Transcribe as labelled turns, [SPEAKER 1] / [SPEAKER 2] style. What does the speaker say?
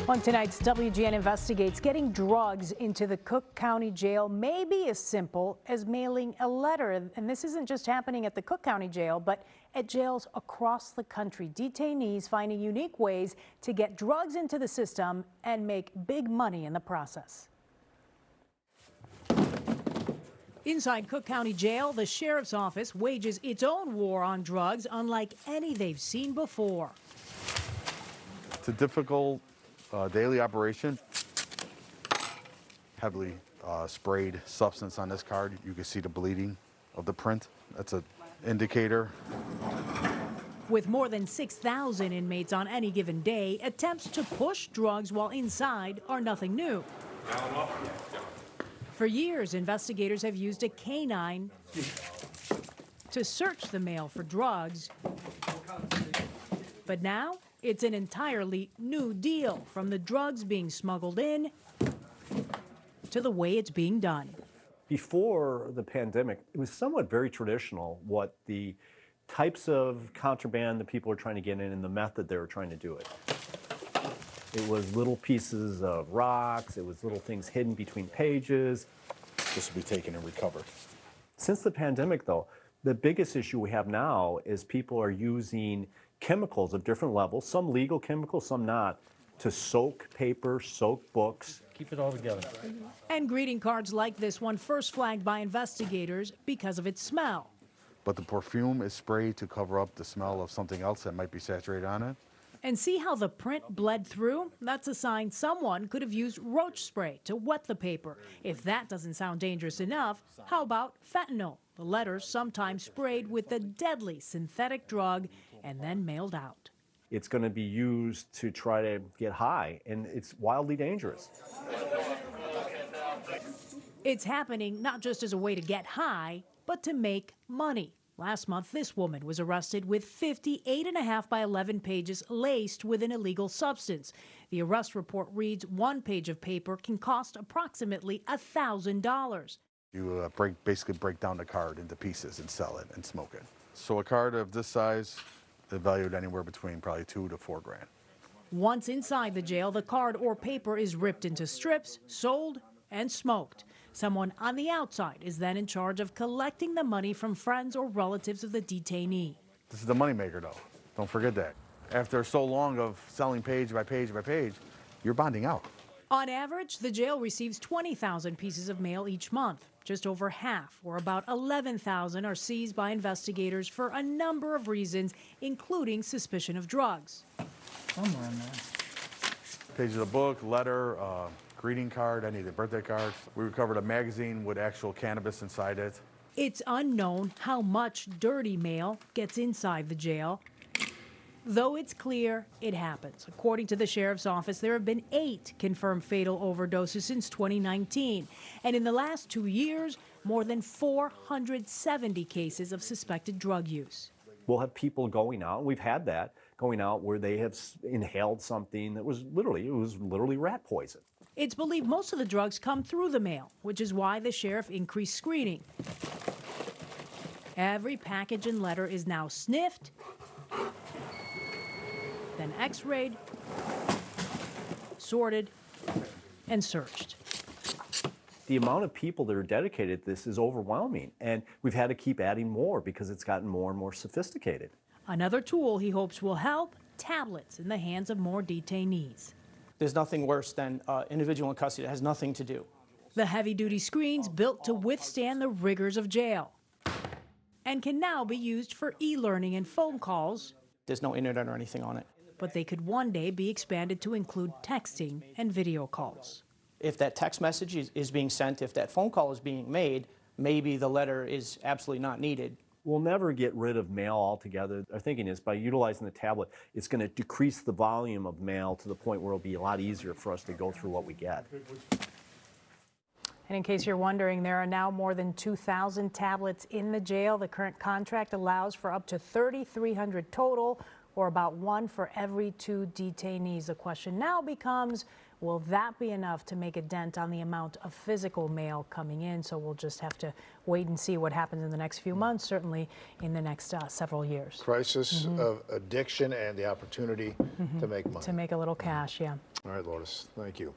[SPEAKER 1] On tonight's WGN Investigates, getting drugs into the Cook County Jail may be as simple as mailing a letter. And this isn't just happening at the Cook County Jail, but at jails across the country. Detainees finding unique ways to get drugs into the system and make big money in the process. Inside Cook County Jail, the sheriff's office wages its own war on drugs unlike any they've seen before.
[SPEAKER 2] It's a difficult daily operation. Heavily sprayed substance on this card. You can see the bleeding of the print. That's an indicator.
[SPEAKER 1] With more than 6,000 inmates on any given day, attempts to push drugs while inside are nothing new. For years, investigators have used a canine to search the mail for drugs. But now, it's an entirely new deal, from the drugs being smuggled in to the way it's being done.
[SPEAKER 3] Before the pandemic, it was somewhat very traditional what the types of contraband that people were trying to get in and the method they were trying to do it. It was little pieces of rocks, it was little things hidden between pages.
[SPEAKER 2] This will be taken and recovered.
[SPEAKER 3] Since the pandemic, though, the biggest issue we have now is people are using chemicals of different levels, some legal chemicals, some not, to soak paper, soak books.
[SPEAKER 4] Keep it all together.
[SPEAKER 1] And greeting cards like this one first flagged by investigators because of its smell.
[SPEAKER 2] But the perfume is sprayed to cover up the smell of something else that might be saturated on it.
[SPEAKER 1] And see how the print bled through? That's a sign someone could have used roach spray to wet the paper. If that doesn't sound dangerous enough, how about fentanyl? The letters sometimes sprayed with the deadly synthetic drug and then mailed out.
[SPEAKER 3] It's going to be used to try to get high, and it's wildly dangerous.
[SPEAKER 1] It's happening not just as a way to get high, but to make money. Last month, this woman was arrested with 58.5 by 11 pages laced with an illegal substance. The arrest report reads one page of paper can cost approximately $1,000.
[SPEAKER 2] You basically break down the card into pieces and sell it and smoke it. So a card of this size is valued anywhere between probably $2 to $4 grand.
[SPEAKER 1] Once inside the jail, the card or paper is ripped into strips, sold, and smoked. Someone on the outside is then in charge of collecting the money from friends or relatives of the detainee.
[SPEAKER 2] This is the moneymaker, though. Don't forget that. After so long of selling page by page by page, you're bonding out.
[SPEAKER 1] On average, the jail receives 20,000 pieces of mail each month. Just over half, or about 11,000, are seized by investigators for a number of reasons, including suspicion of drugs.
[SPEAKER 4] Somewhere in there.
[SPEAKER 2] Page of the book, letter, greeting card, any of the birthday cards. We recovered a magazine with actual cannabis inside it.
[SPEAKER 1] It's unknown how much dirty mail gets inside the jail, though it's clear it happens. According to the sheriff's office, there have been 8 confirmed fatal overdoses since 2019. And in the last 2 years, more than 470 cases of suspected drug use.
[SPEAKER 3] We'll have people going out, and we've had that, going out where they have inhaled something that was literally rat poison.
[SPEAKER 1] It's believed most of the drugs come through the mail, which is why the sheriff increased screening. Every package and letter is now sniffed, then x-rayed, sorted, and searched.
[SPEAKER 3] The amount of people that are dedicated to this is overwhelming, and we've had to keep adding more because it's gotten more and more sophisticated.
[SPEAKER 1] Another tool he hopes will help, tablets in the hands of more detainees.
[SPEAKER 5] There's nothing worse than an individual in custody that has nothing to do.
[SPEAKER 1] The heavy-duty screens built to withstand the rigors of jail and can now be used for e-learning and phone calls.
[SPEAKER 5] There's no internet or anything on it.
[SPEAKER 1] But they could one day be expanded to include texting and video calls.
[SPEAKER 5] If that text message is being sent, if that phone call is being made, maybe the letter is absolutely not needed.
[SPEAKER 3] We'll never get rid of mail altogether. Our thinking is by utilizing the tablet, it's going to decrease the volume of mail to the point where it'll be a lot easier for us to go through what we get.
[SPEAKER 1] And in case you're wondering, there are now more than 2,000 tablets in the jail. The current contract allows for up to 3,300 total, or about 1 for every 2 detainees. The question now becomes, will that be enough to make a dent on the amount of physical mail coming in? So we'll just have to wait and see what happens in the next few months, certainly in the next several years.
[SPEAKER 6] Crisis of addiction and the opportunity to make money.
[SPEAKER 1] To make a little cash, yeah.
[SPEAKER 6] All right, Lourdes, thank you.